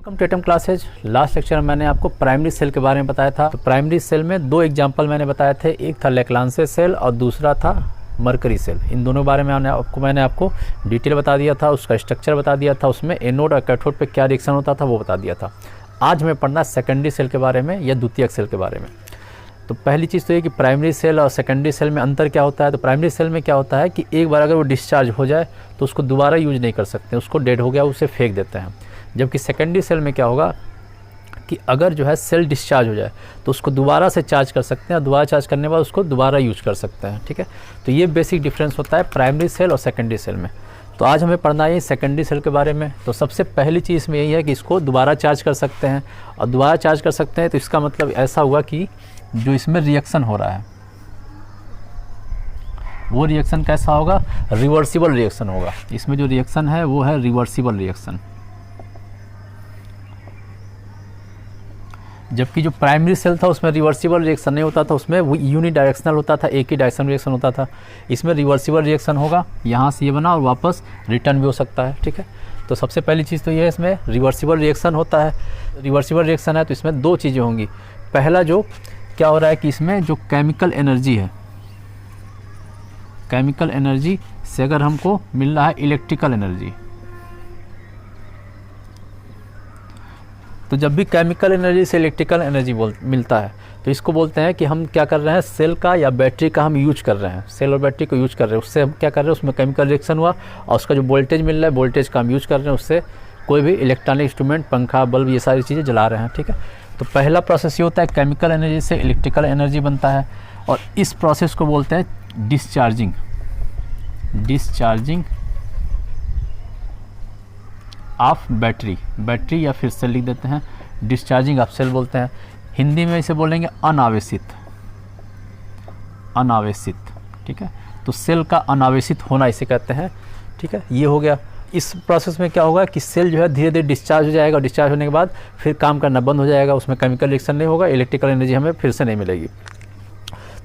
Welcome to atom classes. Last lecture में मैंने आपको प्राइमरी सेल के बारे में बताया था। तो प्राइमरी सेल में दो एग्जांपल मैंने बताए थे, एक था लेक्लांसे सेल और दूसरा था मरकरी सेल। इन दोनों के बारे में मैंने आपको डिटेल बता दिया था, उसका स्ट्रक्चर बता दिया था, उसमें एनोड और कैथोड पे क्या रिएक्शन होता था वो बता दिया था। आज हमें पढ़ना सेकेंडरी सेल के बारे में या द्वितीयक सेल के बारे में। तो पहली चीज़ तो ये कि प्राइमरी सेल और सेकेंडरी सेल में अंतर क्या होता है। तो प्राइमरी सेल में क्या होता है कि एक बार अगर वो डिस्चार्ज हो जाए तो उसको दोबारा यूज नहीं कर सकते, उसको डेड हो गया उसे फेंक देते हैं। जबकि सेकेंडरी सेल में क्या होगा कि अगर जो है सेल डिस्चार्ज हो जाए तो उसको दोबारा से चार्ज कर सकते हैं और दोबारा चार्ज करने के बाद उसको दोबारा यूज कर सकते हैं। ठीक है, तो ये बेसिक डिफरेंस होता है प्राइमरी सेल और सेकेंडरी सेल में। तो आज हमें पढ़ना है सेकेंडरी सेल के बारे में। तो सबसे पहली चीज़ में यही है कि इसको दोबारा चार्ज कर सकते हैं, और दोबारा चार्ज कर सकते हैं तो इसका मतलब ऐसा हुआ कि जो इसमें रिएक्शन हो रहा है वो रिएक्शन कैसा होगा, रिवर्सिबल रिएक्शन होगा। इसमें जो रिएक्शन है वो है रिवर्सिबल रिएक्शन। जबकि जो प्राइमरी सेल था उसमें रिवर्सिबल रिएक्शन नहीं होता था, उसमें वो यूनिडायरेक्शनल होता था, एक ही डायरेक्शन रिएक्शन होता था। इसमें रिवर्सिबल रिएक्शन होगा, यहाँ से ये बना और वापस रिटर्न भी हो सकता है। ठीक है, तो सबसे पहली चीज़ तो ये है इसमें रिवर्सिबल रिएक्शन होता है। रिवर्सिबल रिएक्शन है तो इसमें दो चीज़ें होंगी। पहला जो क्या हो रहा है कि इसमें जो केमिकल एनर्जी है, केमिकल एनर्जी से अगर हमको मिल रहा है इलेक्ट्रिकल एनर्जी, तो जब भी केमिकल एनर्जी से इलेक्ट्रिकल एनर्जी मिलता है तो इसको बोलते हैं कि हम क्या कर रहे हैं, सेल का या बैटरी का हम यूज कर रहे हैं, सेल और बैटरी को यूज कर रहे हैं। उससे हम क्या कर रहे हैं, उसमें केमिकल रिएक्शन हुआ और उसका जो वोल्टेज मिल रहा है वोल्टेज का हम यूज कर रहे हैं, उससे कोई भी इलेक्ट्रॉनिक इंस्ट्रूमेंट, पंखा, बल्ब, ये सारी चीज़ें जला रहे हैं। ठीक है, तो पहला प्रोसेस ये होता है केमिकल एनर्जी से इलेक्ट्रिकल एनर्जी बनता है, और इस प्रोसेस को बोलते हैं discharging. Discharging of battery, battery या फिर सेल लिख देते हैं, डिस्चार्जिंग ऑफ सेल बोलते हैं। हिंदी में इसे बोलेंगे अनावेशित, अनावेशित। ठीक है, तो सेल का अनावेशित होना इसे कहते हैं। ठीक है, ये हो गया। इस प्रोसेस में क्या होगा कि सेल जो है धीरे धीरे डिस्चार्ज हो जाएगा, और डिस्चार्ज होने के बाद फिर काम करना बंद हो जाएगा, उसमें केमिकल रिएक्शन नहीं होगा, इलेक्ट्रिकल एनर्जी हमें फिर से नहीं मिलेगी।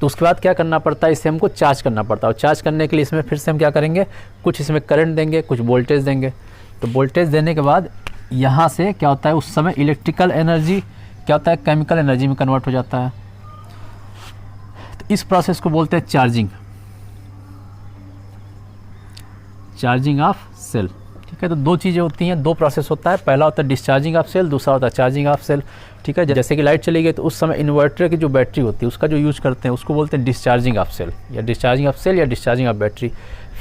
तो उसके बाद क्या करना पड़ता है, इसे हमको चार्ज करना पड़ता है, और चार्ज करने के लिए इसमें फिर से हम क्या करेंगे, कुछ इसमें करंट देंगे, कुछ वोल्टेज देंगे। तो वोल्टेज देने के बाद यहाँ से क्या होता है, उस समय इलेक्ट्रिकल एनर्जी क्या होता है, केमिकल एनर्जी में कन्वर्ट हो जाता है। तो इस प्रोसेस को बोलते हैं चार्जिंग, चार्जिंग ऑफ सेल। ठीक है, तो दो चीज़ें होती हैं, दो प्रोसेस होता है। पहला होता है डिस्चार्जिंग ऑफ सेल, दूसरा होता है चार्जिंग ऑफ सेल। ठीक है, जैसे कि लाइट चली गई तो उस समय इन्वर्टर की जो बैटरी होती है उसका जो यूज करते हैं उसको बोलते हैं डिस्चार्जिंग ऑफ सेल, या डिस्चार्जिंग ऑफ सेल या डिस्चार्जिंग ऑफ बैटरी।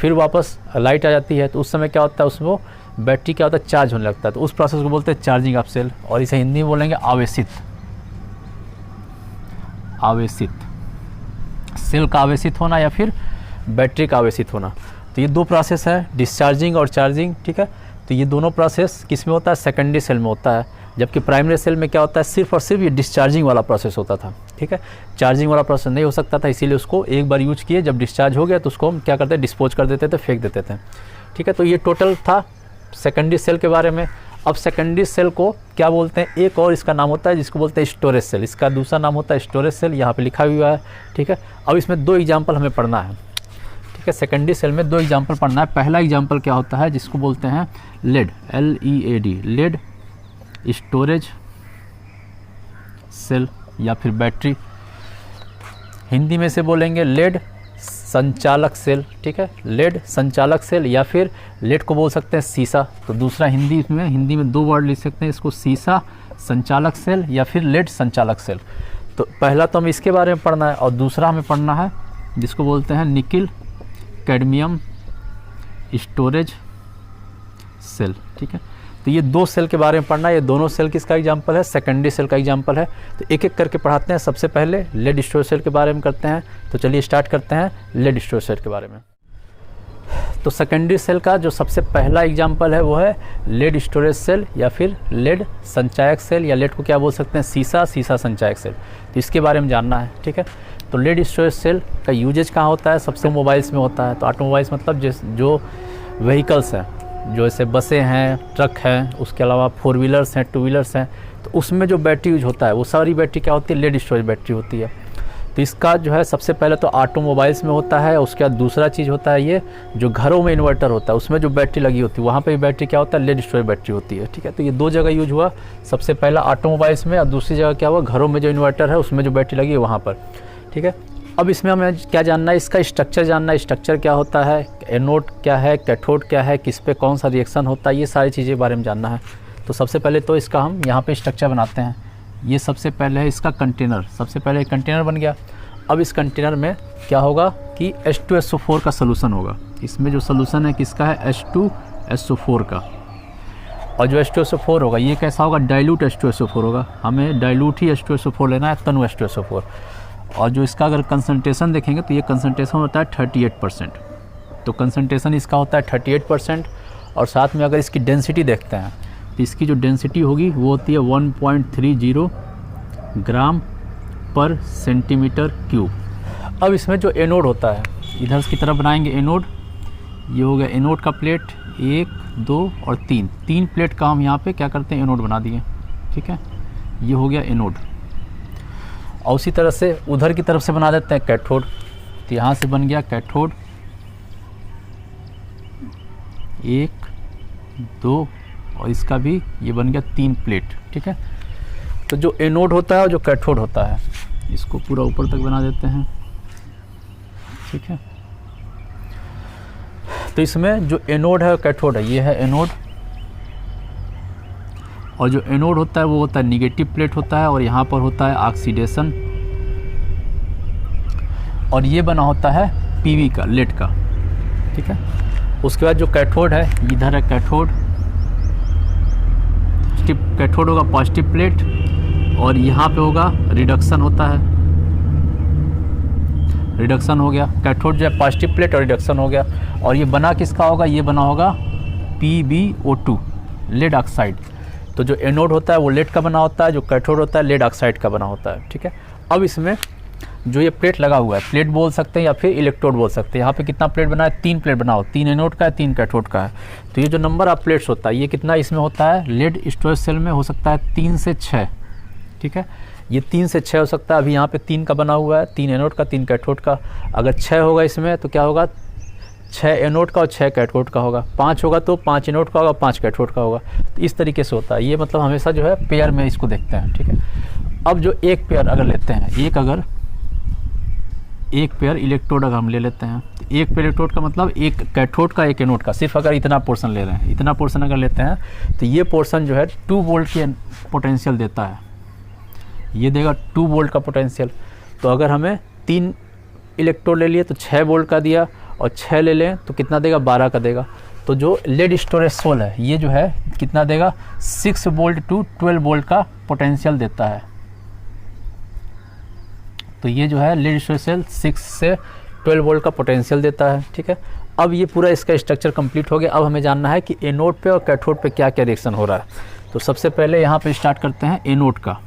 फिर वापस लाइट आ जाती है तो उस समय क्या होता है, उसमें बैटरी क्या होता है, चार्ज होने लगता है, तो उस प्रोसेस को बोलते हैं चार्जिंग ऑफ सेल। और इसे हिंदी में बोलेंगे आवेशित, आवेशित, सेल का आवेशित होना या फिर बैटरी का आवेशित होना। तो ये दो प्रोसेस है, डिस्चार्जिंग और चार्जिंग। ठीक है, तो ये दोनों प्रोसेस किस में होता है, सेकेंडरी सेल में होता है। जबकि प्राइमरी सेल में क्या होता है, सिर्फ और सिर्फ ये डिस्चार्जिंग वाला प्रोसेस होता था। ठीक है, चार्जिंग वाला प्रोसेस नहीं हो सकता था, इसीलिए उसको एक बार यूज किए, जब डिस्चार्ज हो गया तो उसको हम क्या करते हैं, डिस्पोज कर देते थे, फेंक देते थे। ठीक है, तो ये टोटल था सेकेंडरी सेल के बारे में। अब सेकेंडरी सेल को क्या बोलते हैं, एक और इसका नाम होता है जिसको बोलते हैं स्टोरेज सेल। इसका दूसरा नाम होता है स्टोरेज सेल, यहाँ पे लिखा हुआ है। ठीक है, अब इसमें दो एग्जाम्पल हमें पढ़ना है। ठीक है, सेकेंडरी सेल में दो एग्जाम्पल पढ़ना है। पहला एग्जाम्पल क्या होता है, जिसको बोलते हैं lead, LEAD, lead storage cell या फिर बैटरी। हिंदी में से बोलेंगे लेड संचालक सेल। ठीक है, लेड संचालक सेल, या फिर लेड को बोल सकते हैं सीसा। तो दूसरा हिंदी में दो वर्ड लिख सकते हैं, इसको सीसा संचालक सेल या फिर लेड संचालक सेल। तो पहला तो हमें इसके बारे में पढ़ना है, और दूसरा हमें पढ़ना है जिसको बोलते हैं निकिल कैडमियम स्टोरेज सेल। ठीक है, तो ये दो सेल के बारे में पढ़ना है। ये दोनों सेल किसका एग्जांपल है, सेकेंडरी सेल का एग्जांपल है। तो एक एक करके पढ़ाते हैं। सबसे पहले लेड स्टोरेज सेल के बारे में करते हैं। तो चलिए स्टार्ट करते हैं लेड स्टोरेज सेल के बारे में। तो सेकेंडरी सेल का जो सबसे पहला एग्जांपल है वो है लेड स्टोरेज सेल या फिर लेड संचायक सेल, या लेड को क्या बोल सकते हैं, सीसा, सीसा संचायक सेल। तो इसके बारे में जानना है। ठीक है, तो लेड स्टोरेज सेल का यूजेज कहाँ होता है, सबसे मोबाइल्स में होता है। तो ऑटोमोबाइल्स मतलब जो व्हीकल्स हैं, जो ऐसे बसें हैं, ट्रक हैं, उसके अलावा 4 व्हीलर्स हैं, 2 व्हीलर्स हैं, तो उसमें जो बैटरी यूज होता है वो सारी बैटरी क्या होती है, लेड स्टोरेज बैटरी होती है। तो इसका जो है सबसे पहले तो ऑटोमोबाइल्स में होता है, उसके बाद दूसरा चीज़ होता है ये जो घरों में इन्वर्टर होता है उसमें जो बैटरी लगी होती है वहाँ पे भी बैटरी क्या होता है, लेड स्टोरेज बैटरी होती है, ठीक है। तो ये 2 जगह यूज हुआ, सबसे पहला ऑटोमोबाइल्स में और दूसरी जगह क्या हुआ, घरों में जो इन्वर्टर है उसमें जो बैटरी लगी है वहाँ पर, ठीक है। अब इसमें हमें क्या जानना है, इसका स्ट्रक्चर जानना है, स्ट्रक्चर क्या होता है, एनोड क्या है, कैथोड क्या है, किस पे कौन सा रिएक्शन होता है, ये सारी चीज़ें के बारे में जानना है। तो सबसे पहले तो इसका हम यहाँ पे स्ट्रक्चर बनाते हैं। ये सबसे पहले है इसका कंटेनर, सबसे पहले एक कंटेनर बन गया। अब इस कंटेनर में क्या होगा कि H2SO4 का सोल्यूशन होगा। इसमें जो सोल्यूशन है किसका है, H2SO4 का। और जो H2SO4 होगा ये कैसा होगा, डाइल्यूट H2SO4 होगा। हमें डाइल्यूट ही H2SO4 लेना है, तनु H2SO4। और जो इसका अगर कंसंट्रेशन देखेंगे तो ये कंसंट्रेशन होता है 38%। तो कंसंट्रेशन इसका होता है 38%। और साथ में अगर इसकी डेंसिटी देखते हैं तो इसकी जो डेंसिटी होगी वो होती है 1.30 ग्राम पर सेंटीमीटर क्यूब। अब इसमें जो एनोड होता है, इधर की तरफ बनाएंगे एनोड। ये हो गया एनोड का प्लेट, 1 2 और 3 प्लेट का हम यहाँ पे क्या करते हैं, एनोड बना दिए, ठीक है। ये हो गया एनोड। और उसी तरह से उधर की तरफ से बना देते हैं कैथोड। तो यहाँ से बन गया कैथोड, 1 2 और इसका भी ये बन गया 3 प्लेट, ठीक है। तो जो एनोड होता है और जो कैथोड होता है इसको पूरा ऊपर तक बना देते हैं, ठीक है। तो इसमें जो एनोड है और कैथोड है, ये है एनोड। और जो एनोड होता है वो होता है निगेटिव प्लेट होता है और यहाँ पर होता है ऑक्सीडेशन। और ये बना होता है पीवी का, लेड का, ठीक है। उसके बाद जो कैथोड है, इधर है कैथोड, कैथोड होगा पॉजिटिव प्लेट और यहाँ पे होगा रिडक्शन होता है, रिडक्शन हो गया। कैथोड जो है पॉजिटिव प्लेट और रिडक्शन हो गया। और ये बना किसका होगा, ये बना होगा PbO2, लेड ऑक्साइड। तो जो एनोड होता है वो लेड का बना होता है, जो कैथोड होता है लेड ऑक्साइड का बना होता है, ठीक है। अब इसमें जो ये प्लेट लगा हुआ है, प्लेट बोल सकते हैं या फिर इलेक्ट्रोड बोल सकते हैं। यहाँ पे कितना प्लेट बना है, 3 प्लेट बनाओ, 3 एनोड का है, 3 कैथोड का है। तो ये जो नंबर ऑफ प्लेट्स होता है ये कितना इसमें होता है, लेड स्टोरेज सेल में हो सकता है 3 से 6, ठीक है। ये 3 से 6 हो सकता है। अभी यहाँ पे 3 का बना हुआ है, 3 एनोड का 3 कैथोड का। अगर 6 होगा इसमें तो क्या होगा, 6 एनोड का और 6 कैथोड का होगा। 5 होगा तो 5 एनोड का होगा, 5 कैथोड का होगा। तो इस तरीके से होता है ये, मतलब हमेशा जो है पेयर में इसको देखते हैं, ठीक है। अब जो एक पेयर अगर लेते हैं, एक पेयर इलेक्ट्रोड अगर हम ले लेते हैं, तो एक पेयर इलेक्ट्रोड का मतलब एक कैथोड का एक एनोड का, सिर्फ अगर इतना पोर्शन ले रहे हैं, इतना पोर्शन अगर लेते हैं तो ये पोर्शन जो है 2 वोल्ट की पोटेंशियल देता है। ये देगा 2 वोल्ट का पोटेंशियल। तो अगर हमें 3 इलेक्ट्रोड ले लिए तो 6 वोल्ट का दिया, और 6 ले लें तो कितना देगा, 12 का देगा। तो जो लेड स्टोरेज सेल है ये जो है कितना देगा, 6 वोल्ट टू 12 वोल्ट का पोटेंशियल देता है। तो ये जो है लेड स्टोरेज सेल 6 से 12 वोल्ट का पोटेंशियल देता है, ठीक है। अब ये पूरा इसका स्ट्रक्चर कंप्लीट हो गया। अब हमें जानना है कि एनोड पे और कैथोड पे क्या क्या रिएक्शन हो रहा है। तो सबसे पहले यहाँ पे स्टार्ट करते हैं एनोड का।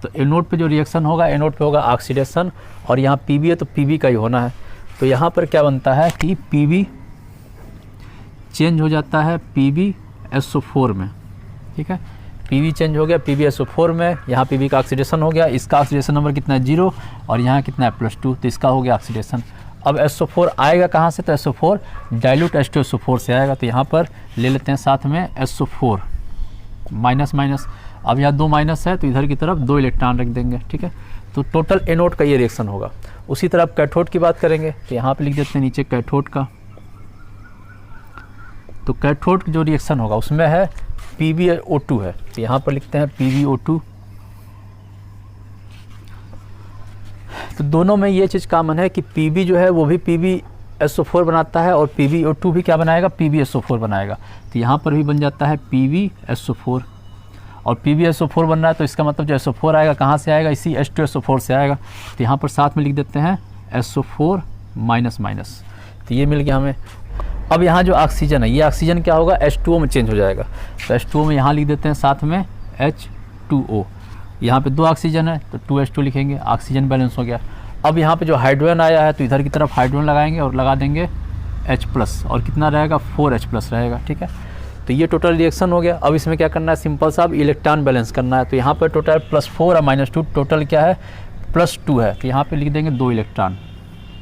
तो एनोड पे जो रिएक्शन होगा, एनोड पे होगा ऑक्सीडेशन, और यहाँ पीबी है तो पीबी का ही होना है। तो यहाँ पर क्या बनता है कि पीबी चेंज हो जाता है PbSO4 में, ठीक है। पीबी चेंज हो गया PbSO4 में, यहाँ पीबी का ऑक्सीडेशन हो गया। इसका ऑक्सीडेशन नंबर कितना है, 0, और यहाँ कितना है +2, तो इसका हो गया ऑक्सीडेशन। अब SO4 आएगा कहाँ से, तो SO4 डाइल्यूट H2SO4 से आएगा। तो यहाँ पर ले लेते हैं साथ में SO4 माइनस माइनस। अब यहाँ 2 माइनस है तो इधर की तरफ 2 इलेक्ट्रॉन रख देंगे, ठीक है। तो टोटल एनोड का ये रिएक्शन होगा। उसी तरह आप कैथोड की बात करेंगे तो यहाँ पे लिख देते हैं नीचे कैथोड का। तो कैथोड जो रिएक्शन होगा उसमें है PbO2 है, तो यहाँ पर लिखते हैं PbO2। तो दोनों में ये चीज़ कॉमन है कि Pb जो है वो भी PbSO4 बनाता है, और PbO2 भी क्या बनाएगा, PbSO4 बनाएगा। तो यहाँ पर भी बन जाता है PbSO4, और PbSO4 बन रहा है तो इसका मतलब जो SO4 आएगा कहाँ से आएगा, इसी H2SO4 से आएगा। तो यहाँ पर साथ में लिख देते हैं SO4 माइनस माइनस। तो ये मिल गया हमें। अब यहाँ जो ऑक्सीजन है, ये ऑक्सीजन क्या होगा, H2O में चेंज हो जाएगा। तो H2O में यहाँ लिख देते हैं साथ में H2O। यहाँ पे 2 ऑक्सीजन है तो 2H2 लिखेंगे, ऑक्सीजन बैलेंस हो गया। अब यहाँ पे जो हाइड्रोजन आया है तो इधर की तरफ हाइड्रोजन लगाएंगे और लगा देंगे H+, और कितना रहेगा, 4H+ रहेगा, ठीक है। तो ये टोटल रिएक्शन हो गया। अब इसमें क्या करना है, सिंपल सा अब इलेक्ट्रॉन बैलेंस करना है। तो यहाँ पर टोटल +4 और -2 टोटल क्या है, +2 है तो यहाँ पे लिख देंगे 2 इलेक्ट्रॉन,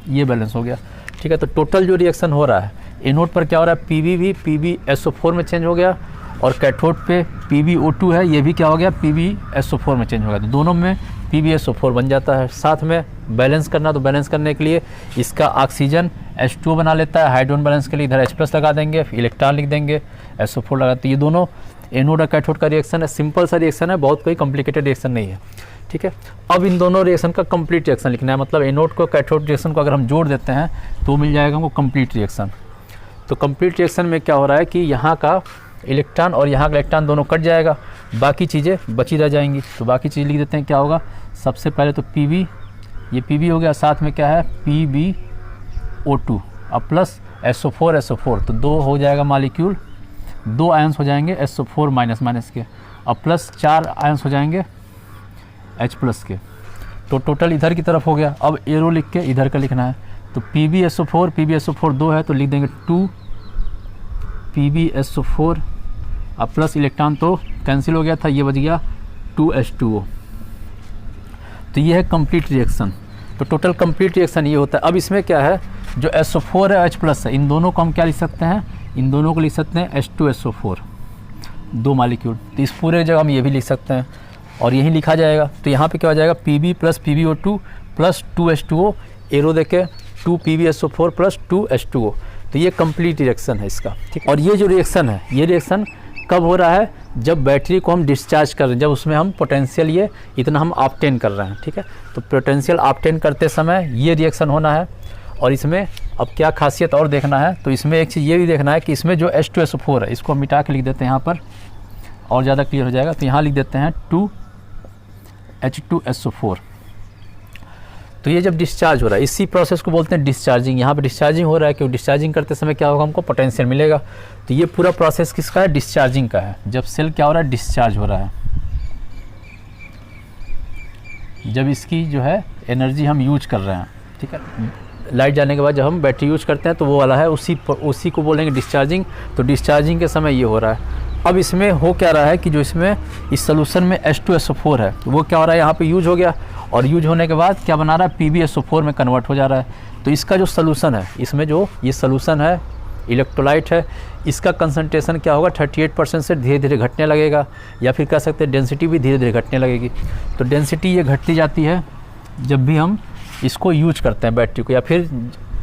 ये बैलेंस हो गया। ठीक है, तो टोटल जो रिएक्शन हो रहा है एनोड पर क्या हो रहा है, PbV PbSO4 में चेंज हो गया, और कैथोड पे PbO2 है, ये भी क्या हो गया, PbSO4 में चेंज हो गया। तो दोनों में PbSO4 बन जाता है। साथ में बैलेंस करना, तो बैलेंस करने के लिए इसका ऑक्सीजन H2O बना लेता है, हाइड्रोजन बैलेंस के लिए इधर H+ लगा देंगे, इलेक्ट्रॉन लिख देंगे, SO4 लगाते। ये दोनों एनोड और कैथोड का रिएक्शन है, सिंपल सा रिएक्शन है, बहुत कोई कॉम्प्लिकेटेड रिएक्शन नहीं है। ठीक है, अब इन दोनों रिएक्शन का कंप्लीट रिएक्शन लिखना है, मतलब एनोड को कैथोड रिएक्शन को अगर हम जोड़ देते हैं तो मिल जाएगा हमको कंप्लीट रिएक्शन। तो कंप्लीट रिएक्शन में क्या हो रहा है कि यहाँ का इलेक्ट्रॉन और यहाँ का इलेक्ट्रॉन दोनों कट जाएगा, बाकी चीज़ें बची रह जाएंगी। तो बाकी चीज़ लिख देते हैं, क्या होगा, सबसे पहले तो Pb, ये Pb हो गया, साथ में क्या है PbO2 अब प्लस SO4 तो 2 हो जाएगा मॉलिक्यूल, 2 आयंस हो जाएंगे SO4 माइनस के, अब प्लस 4 आयंस हो जाएंगे H+ के। तो टोटल इधर की तरफ हो गया। अब एरो लिख के इधर का लिखना है, तो PbSO4 2 है तो लिख देंगे 2 PbSO4 अब प्लस इलेक्ट्रॉन तो कैंसिल हो गया था, ये बच गया 2H2O। तो ये है कंप्लीट रिएक्शन। तो टोटल कंप्लीट रिएक्शन ये होता है। अब इसमें क्या है, जो SO4 है H+ है, इन दोनों को हम क्या लिख सकते हैं, इन दोनों को लिख सकते हैं H2SO4, 2 मॉलिक्यूल। तो इस पूरे जगह हम ये भी लिख सकते हैं और यही लिखा जाएगा। तो यहाँ पे क्या हो जाएगा, Pb + PbO2 + 2H2O, एरो देके 2 PbSO4 + 2H2O। तो ये कंप्लीट रिएक्शन है इसका। ठीक, और ये जो रिएक्शन है, ये रिएक्शन कब हो रहा है, जब बैटरी को हम डिस्चार्ज कर रहे हैं, जब उसमें हम पोटेंशियल ये इतना हम ऑब्टेन कर रहे हैं। ठीक है, तो पोटेंशियल ऑब्टेन करते समय ये रिएक्शन होना है। और इसमें अब क्या खासियत और देखना है, तो इसमें एक चीज़ ये भी देखना है कि इसमें जो H2SO4 है, इसको हम मिटा के लिख देते हैं यहाँ पर और ज़्यादा क्लियर हो जाएगा। तो यहाँ लिख देते हैं 2H2SO4। तो ये जब डिस्चार्ज हो रहा है, इसी प्रोसेस को बोलते हैं डिस्चार्जिंग। यहाँ पे डिस्चार्जिंग हो रहा है, क्योंकि डिस्चार्जिंग करते समय क्या होगा, हमको पोटेंशियल मिलेगा। तो ये पूरा प्रोसेस किसका है, डिस्चार्जिंग का है। जब सेल क्या हो रहा है, डिस्चार्ज हो रहा है, जब इसकी जो है एनर्जी हम यूज कर रहे हैं। ठीक है, लाइट जाने के बाद जब हम बैटरी यूज करते हैं तो वो वाला है, उसी को बोलेंगे डिस्चार्जिंग। तो डिस्चार्जिंग के समय ये हो रहा है। अब इसमें हो क्या रहा है कि जो इसमें इस सोल्यूशन में H2SO4 है, तो वो क्या हो रहा है, यहाँ पे यूज हो गया, और यूज होने के बाद क्या बना रहा है, PbSO4 में कन्वर्ट हो जा रहा है। तो इसका जो सोल्यूशन है, इसमें जो ये सोल्यूशन है, इलेक्ट्रोलाइट है, इसका कंसंट्रेशन क्या होगा, 38% से धीरे धीरे घटने लगेगा, या फिर कह सकते हैं डेंसिटी भी धीरे धीरे घटने लगेगी। तो डेंसिटी ये घटती जाती है जब भी हम इसको यूज करते हैं बैटरी को, या फिर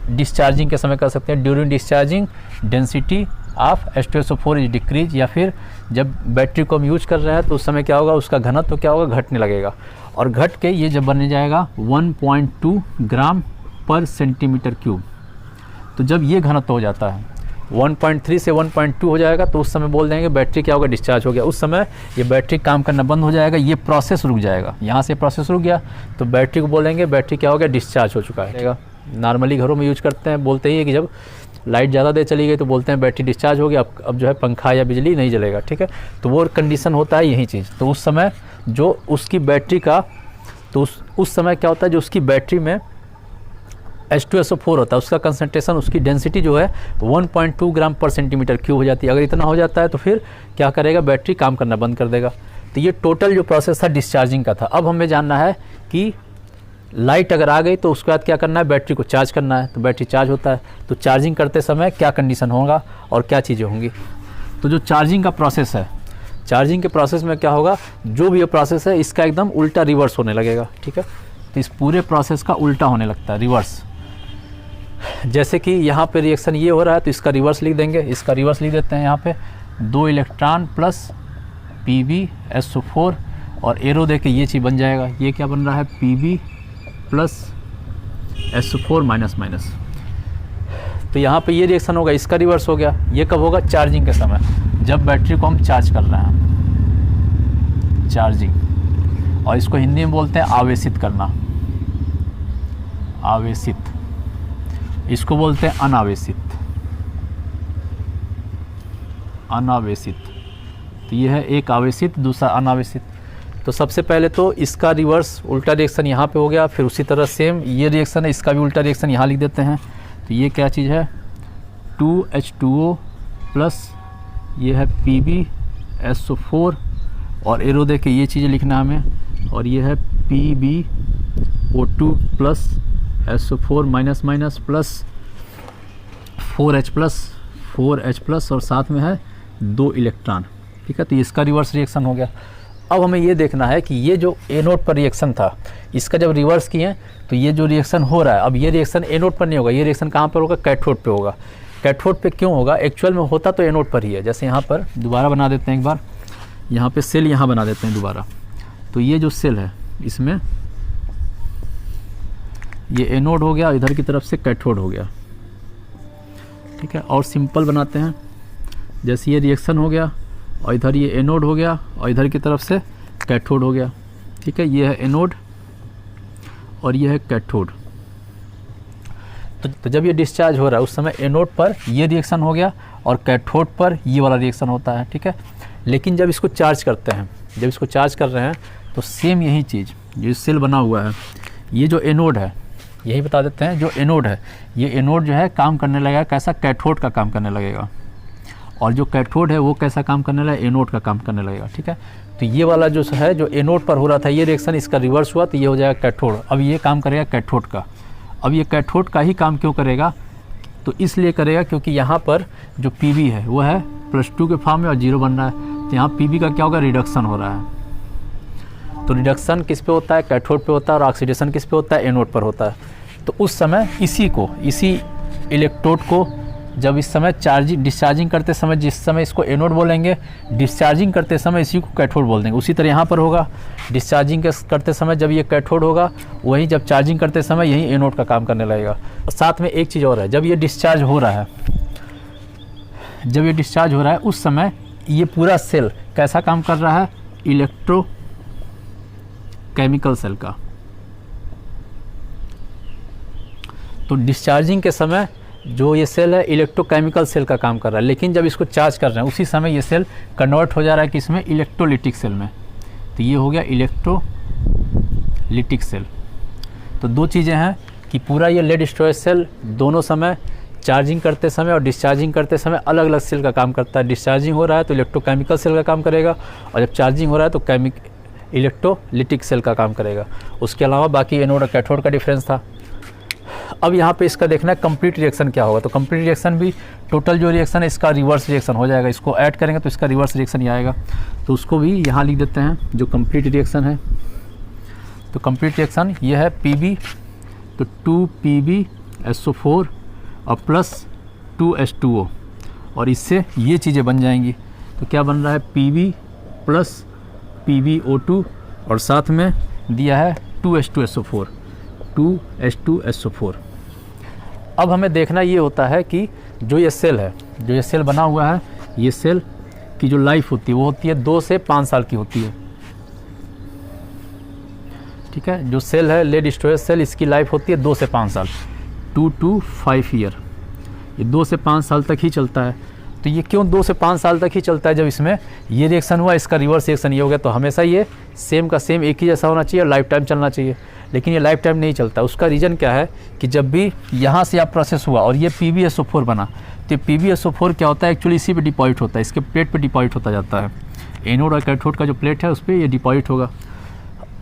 डिस्चार्जिंग के समय कह सकते हैं during discharging density of H2SO4 is decrease, या फिर जब बैटरी को हम यूज कर रहे हैं तो उस समय क्या होगा, उसका घनत्व तो क्या होगा, घटने लगेगा। और घट के ये जब बनने जाएगा 1.2 ग्राम पर सेंटीमीटर क्यूब। तो जब ये घनत्व हो जाता है 1.3 से 1.2 हो जाएगा, तो उस समय बोल देंगे बैटरी क्या होगा, डिस्चार्ज हो गया। उस समय ये बैटरी काम करना बंद हो जाएगा, ये प्रोसेस रुक जाएगा। यहाँ से प्रोसेस रुक गया तो बैटरी को बोलेंगे बैटरी क्या हो गया, डिस्चार्ज हो चुका है। नॉर्मली घरों में यूज करते हैं, बोलते ही है कि जब लाइट ज़्यादा देर चली गई तो बोलते हैं बैटरी डिस्चार्ज हो गया, अब जो है पंखा या बिजली नहीं जलेगा। ठीक है, तो वो कंडीशन होता है यही चीज़। तो उस समय जो उसकी बैटरी का, तो उस समय क्या होता है, जो उसकी बैटरी में H2SO4 होता है, उसका कंसंट्रेशन, उसकी डेंसिटी जो है 1.2 ग्राम पर सेंटीमीटर क्यूब हो जाती है। अगर इतना हो जाता है तो फिर क्या करेगा, बैटरी काम करना बंद कर देगा। तो ये टोटल जो प्रोसेस था डिस्चार्जिंग का था। अब हमें जानना है कि लाइट अगर आ गई तो उसके बाद क्या करना है, बैटरी को चार्ज करना है। तो बैटरी चार्ज होता है, तो चार्जिंग करते समय क्या कंडीशन होगा और क्या चीज़ें होंगी। तो जो चार्जिंग का प्रोसेस है, चार्जिंग के प्रोसेस में क्या होगा, जो भी ये प्रोसेस है इसका एकदम उल्टा रिवर्स होने लगेगा। ठीक है, तो इस पूरे प्रोसेस का उल्टा होने लगता है, रिवर्स। जैसे कि यहाँ पे रिएक्शन ये हो रहा है तो इसका रिवर्स लिख देंगे। इसका रिवर्स लिख देते हैं यहाँ पे 2 इलेक्ट्रॉन प्लस PbSO4 और एरो दे के ये चीज़ बन जाएगा। ये क्या बन रहा है, Pb प्लस SO4 माइनस। तो यहाँ पे ये रिएक्शन होगा, इसका रिवर्स हो गया। ये कब होगा, चार्जिंग के समय, जब बैटरी को हम चार्ज कर रहे हैं, चार्जिंग। और इसको हिंदी में बोलते हैं आवेशित करना, आवेशित। इसको बोलते हैं अनावेशित, अनावेशित। तो ये है एक आवेशित, दूसरा अनावेशित। तो सबसे पहले तो इसका रिवर्स उल्टा रिएक्शन यहाँ पे हो गया, फिर उसी तरह सेम ये रिएक्शन है, इसका भी उल्टा रिएक्शन यहाँ लिख देते हैं। तो ये क्या चीज़ है, 2H2O प्लस ये है PbSO4 और एरो दे के ये चीज़ें लिखना हमें, और ये है PbSO4 O2 plus SO4 minus minus plus 4H plus और साथ में है 2 इलेक्ट्रॉन। ठीक है, तो इसका रिवर्स रिएक्शन हो गया। अब हमें ये देखना है कि ये जो एनोड पर रिएक्शन था, इसका जब रिवर्स किए तो ये जो रिएक्शन हो रहा है, अब ये रिएक्शन एनोड पर नहीं होगा, ये रिएक्शन कहाँ पर होगा? कैथोड पे होगा। कैथोड पे क्यों होगा? एक्चुअल में होता तो एनोड पर ही है। जैसे यहाँ पर दोबारा बना देते हैं एक बार, यहाँ पे सेल यहाँ बना देते हैं दोबारा। तो ये जो सेल है इसमें ये एनोड हो गया, इधर की तरफ से कैथोड हो गया। ठीक है, और सिंपल बनाते हैं। जैसे ये रिएक्शन हो गया और इधर ये एनोड हो गया और इधर की तरफ से कैथोड हो गया। ठीक है, ये है एनोड और ये है कैथोड। तो जब ये डिस्चार्ज हो रहा है उस समय एनोड पर ये रिएक्शन हो गया और कैथोड पर ये वाला रिएक्शन होता है। ठीक है, लेकिन जब इसको चार्ज करते हैं, जब इसको चार्ज कर रहे हैं तो सेम यही चीज़, जो सेल बना हुआ है, ये जो एनोड है, यही बता देते हैं, जो एनोड है, ये एनोड जो है काम करने लगेगा कैसा? कैथोड का काम करने लगेगा। और जो कैथोड है वो कैसा काम करने लगेगा? एनोड का काम करने लगेगा। ठीक है, तो ये वाला जो है, जो एनोड पर हो रहा था ये रिएक्शन, इसका रिवर्स हुआ तो ये हो जाएगा कैथोड। अब ये काम करेगा कैथोड का। अब ये कैथोड का ही काम क्यों करेगा? तो इसलिए करेगा क्योंकि यहाँ पर जो Pb है वो है +2 के फॉर्म में और 0 बन रहा है। तो यहाँ Pb का क्या होगा? रिडक्शन हो रहा है। तो रिडक्शन किस पे होता है? कैथोड पे होता है। और ऑक्सीडेशन किस पे होता है? एनोड पर होता है। तो उस समय इसी इलेक्ट्रोड को जब इस समय डिस्चार्जिंग करते समय, जिस समय इसको एनोड बोलेंगे, डिस्चार्जिंग करते समय इसी को कैथोड बोल देंगे। उसी तरह यहाँ पर होगा, डिस्चार्जिंग करते समय जब ये कैथोड होगा, वहीं जब चार्जिंग करते समय यही एनोड का काम करने लगेगा। और साथ में एक चीज़ और है, जब ये डिस्चार्ज हो रहा है, उस समय ये पूरा सेल कैसा काम कर रहा है? इलेक्ट्रोकेमिकल सेल का। तो डिस्चार्जिंग के समय जो ये सेल है इलेक्ट्रोकेमिकल सेल का काम कर रहा है, लेकिन जब इसको चार्ज कर रहे हैं उसी समय ये सेल कन्वर्ट हो जा रहा है कि इसमें इलेक्ट्रोलिटिक सेल में। तो ये हो गया इलेक्ट्रोलिटिक सेल। तो दो चीज़ें हैं कि पूरा ये लेड स्टोरेज सेल दोनों समय चार्जिंग करते समय और डिस्चार्जिंग करते समय अलग अलग सेल का काम करता है। डिस्चार्जिंग हो रहा है तो इलेक्ट्रोकेमिकल सेल का काम करेगा, और जब चार्जिंग हो रहा है तो इलेक्ट्रोलिटिक सेल का काम करेगा। उसके अलावा बाकी एनोड और कैथोड का डिफरेंस था। अब यहाँ पे इसका देखना है कंप्लीट रिएक्शन क्या होगा। तो कंप्लीट रिएक्शन भी टोटल जो रिएक्शन है इसका रिवर्स रिएक्शन हो जाएगा। इसको ऐड करेंगे तो इसका रिवर्स रिएक्शन ही आएगा। तो उसको भी यहाँ लिख देते हैं जो कंप्लीट रिएक्शन है। तो कंप्लीट रिएक्शन ये है Pb, तो 2PbSO4 और प्लस 2H2O, और इससे ये चीज़ें बन जाएंगी। तो क्या बन रहा है? Pb प्लस PbO2 और साथ में दिया है 2H2SO4। अब हमें देखना ये होता है कि जो ये सेल है, जो ये सेल बना हुआ है, ये सेल की जो लाइफ होती है वो होती है 2 से 5 साल की होती है। ठीक है, जो सेल है लेड स्टोरेज सेल, इसकी लाइफ होती है 2 से 5 साल, 2 to 5 ईयर। ये 2 से 5 साल तक ही चलता है। तो ये क्यों 2 से 5 साल तक ही चलता है? जब इसमें ये रिएक्शन हुआ, इसका रिवर्स रिएक्शन ये हो गया, तो हमेशा ये सेम का सेम एक ही जैसा होना चाहिए और लाइफ टाइम चलना चाहिए। लेकिन ये लाइफ टाइम नहीं चलता। उसका रीज़न क्या है कि जब भी यहाँ से आप प्रोसेस हुआ और ये PbSO4 बना, तो PbSO4 क्या होता है? एक्चुअली इसी पे डिपॉजिट होता है, इसके प्लेट पे डिपॉजिट होता जाता है। एनोड और कैथोड का जो प्लेट है उस पर ये डिपॉजिट होगा,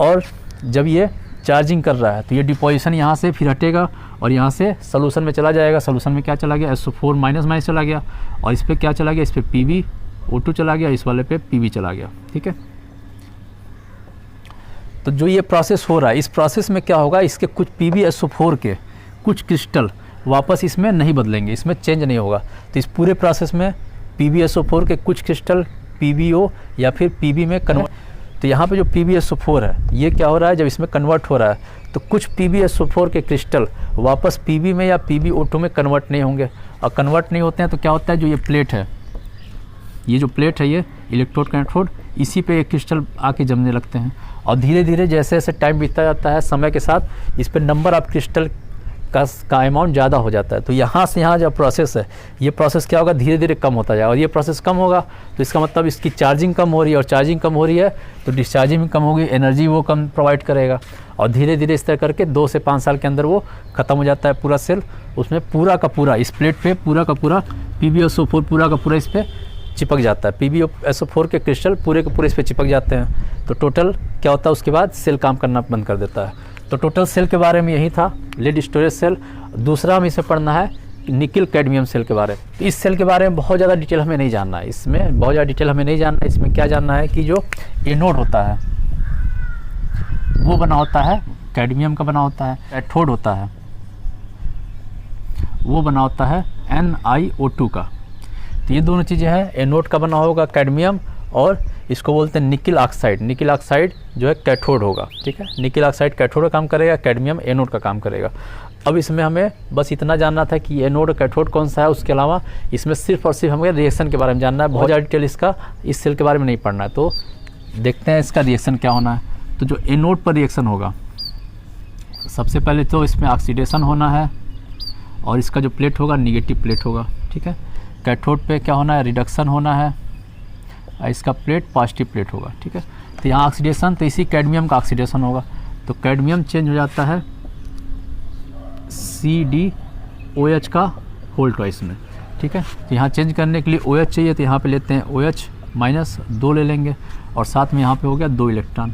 और जब ये चार्जिंग कर रहा है तो ये डिपोजिशन यहाँ से फिर हटेगा और यहाँ से सोल्यूशन में चला जाएगा। सोल्यूशन में क्या चला गया? SO4 माइनस माइनस चला गया, और इस पर क्या चला गया? इस पर PbO2 चला गया, इस वाले पे Pb चला गया। ठीक है, तो जो ये प्रोसेस हो रहा है, इस प्रोसेस में क्या होगा? इसके कुछ PbSO4 के कुछ क्रिस्टल वापस इसमें नहीं बदलेंगे, इसमें चेंज नहीं होगा। तो इस पूरे प्रोसेस में PbSO4 के कुछ क्रिस्टल PbO या फिर Pb में कन्वर्ट। तो यहाँ पे जो PbSO4 है ये क्या हो रहा है? जब इसमें कन्वर्ट हो रहा है तो कुछ PbSO4 के क्रिस्टल वापस Pb में या PbO2 में कन्वर्ट नहीं होंगे, और कन्वर्ट नहीं होते हैं तो क्या होता है? जो ये प्लेट है, ये जो प्लेट है, ये इलेक्ट्रोड कैथोड, इसी पे एक क्रिस्टल आके जमने लगते हैं, और धीरे धीरे जैसे जैसे टाइम बीतता जाता है समय के साथ इस पर नंबर ऑफ क्रिस्टल का अमाउंट ज़्यादा हो जाता है। तो यहाँ से यहाँ जो प्रोसेस है, ये प्रोसेस क्या होगा? धीरे धीरे कम होता जाएगा, और ये प्रोसेस कम होगा तो इसका मतलब इसकी चार्जिंग कम हो रही है, और चार्जिंग कम हो रही है तो डिस्चार्जिंग भी कम होगी, एनर्जी वो कम प्रोवाइड करेगा, और धीरे धीरे इस तरह करके 2 से 5 साल के अंदर वो ख़त्म हो जाता है पूरा सेल। उसमें पूरा का पूरा इस प्लेट पे पूरा का पूरा PbSO4 पूरा का पूरा इस पर चिपक जाता है। PbSO4 के क्रिस्टल पूरे के पूरे इस पर चिपक जाते हैं। तो टोटल क्या होता है? उसके बाद सेल काम करना बंद कर देता है। तो टोटल सेल के बारे में यही था, लेड स्टोरेज सेल। दूसरा हम इसे पढ़ना है निकिल कैडमियम सेल के बारे में। तो इस सेल के बारे में बहुत ज़्यादा डिटेल हमें नहीं जानना है, इसमें बहुत ज़्यादा डिटेल हमें नहीं जानना है। इसमें क्या जानना है कि जो एनोड होता है वो बना होता है कैडमियम का बना होता है, कैथोड होता है वो बना होता है NiO2 का। तो ये दोनों चीज़ें हैं, एनोड का बना होगा कैडमियम और इसको बोलते हैं निकिल ऑक्साइड। निकिल ऑक्साइड जो है कैथोड होगा, ठीक है। निकिल ऑक्साइड कैथोड का काम करेगा, कैडमियम एनोड का काम करेगा। अब इसमें हमें बस इतना जानना था कि एनोड और कैथोड कौन सा है, उसके अलावा इसमें सिर्फ और सिर्फ हमें रिएक्शन के बारे में जानना है। बहुत ज़्यादा डिटेल इसका इस सेल के बारे में नहीं पढ़ना है। तो देखते हैं इसका रिएक्शन क्या होना है। तो जो एनोड पर रिएक्शन होगा, सबसे पहले तो इसमें ऑक्सीडेशन होना है और इसका जो प्लेट होगा निगेटिव प्लेट होगा, ठीक है। कैथोड पे क्या होना है, रिडक्शन होना है और इसका प्लेट पॉजिटिव प्लेट होगा, ठीक है। तो यहाँ ऑक्सीडेशन, तो इसी कैडमियम का ऑक्सीडेशन होगा। तो कैडमियम चेंज हो जाता है CdOH का होल ट्वाइस में, ठीक है। तो यहाँ चेंज करने के लिए OH चाहिए, तो यहाँ पे लेते हैं OH माइनस 2 ले लेंगे और साथ में यहाँ पे हो गया 2 इलेक्ट्रॉन।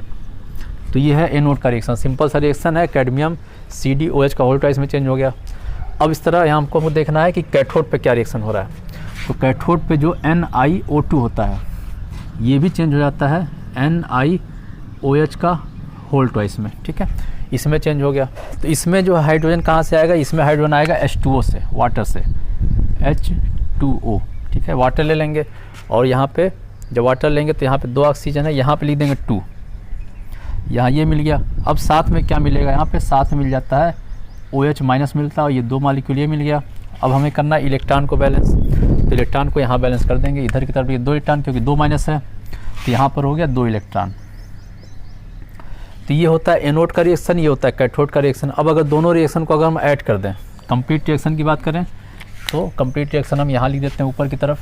तो ये है एनोड का रिएक्शन, सिंपल सा रिएक्शन है। कैडमियम CdOH का होल ट्वाइस में चेंज हो गया। अब इस तरह यहाँ हमको देखना है कि कैथोड पे क्या रिएक्शन हो रहा है। तो कैथोड पे जो NiO2 होता है ये भी चेंज हो जाता है NiOH का होल ट्वाइस में, ठीक है। इसमें चेंज हो गया। तो इसमें जो हाइड्रोजन कहाँ से आएगा, इसमें हाइड्रोजन आएगा H2O से, वाटर से, H2O, ठीक है। वाटर ले लेंगे और यहाँ पे जब वाटर लेंगे तो यहाँ पे 2 ऑक्सीजन है, यहाँ पे लिख देंगे 2, यहाँ ये मिल गया। अब साथ में क्या मिलेगा, यहाँ पे साथ में मिल जाता है OH माइनस मिलता है और ये 2 मॉलिक्यूल ये मिल गया। अब हमें करना है इलेक्ट्रॉन को बैलेंस। तो इलेक्ट्रॉन को यहाँ बैलेंस कर देंगे, इधर की तरफ ये 2 इलेक्ट्रॉन क्योंकि 2 माइनस है, तो यहाँ पर हो गया 2 इलेक्ट्रॉन। तो ये होता है एनोड का रिएक्शन, ये होता है कैथोड का रिएक्शन। अब अगर दोनों रिएक्शन को अगर हम ऐड कर दें, कंप्लीट रिएक्शन की बात करें, तो कंप्लीट रिएक्शन हम यहाँ लिख देते हैं ऊपर की तरफ।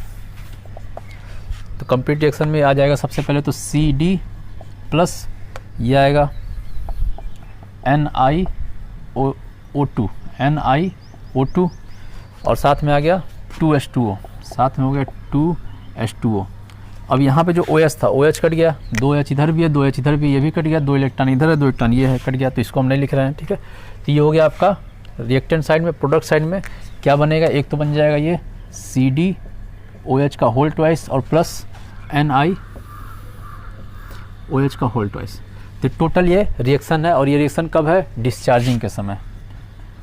तो कंप्लीट रिएक्शन में आ जाएगा सबसे पहले तो CD प्लस ये आएगा NiO2 और साथ में आ गया 2H2O, साथ में हो गया 2H2O। अब यहाँ पे जो OH था, OH कट गया, 2H इधर भी है, 2H इधर भी, ये भी कट गया, 2 इलेक्ट्रॉन इधर है, 2 इलेक्ट्रॉन ये है, कट गया। तो इसको हम नहीं लिख रहे हैं, ठीक है। तो ये हो गया आपका रिएक्टेंट साइड में। प्रोडक्ट साइड में क्या बनेगा, एक तो बन जाएगा ये CdOH का होल ट्वाइस और प्लस NiOH का होल ट्वाइस। तो टोटल ये रिएक्शन है। और ये रिएक्शन कब है, डिस्चार्जिंग के समय,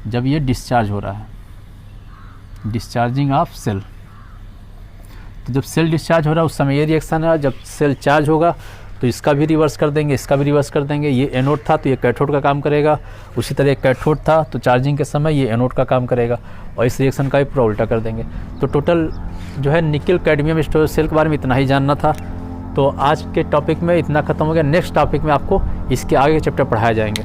जब ये डिस्चार्ज हो रहा है, डिस्चार्जिंग ऑफ सेल। तो जब सेल डिस्चार्ज हो रहा है उस समय ये रिएक्शन है। जब सेल चार्ज होगा तो इसका भी रिवर्स कर देंगे, इसका भी रिवर्स कर देंगे। ये एनोड था तो ये कैथोड का काम करेगा, उसी तरह कैथोड था तो चार्जिंग के समय ये एनोड का काम करेगा और इस रिएक्शन का भी पूरा उल्टा कर देंगे। तो टोटल जो है निकिल कैडमियम स्टोरेज सेल के बारे में इतना ही जानना था। तो आज के टॉपिक में इतना ख़त्म हो गया। नेक्स्ट टॉपिक में आपको इसके आगे के चैप्टर पढ़ाए जाएंगे।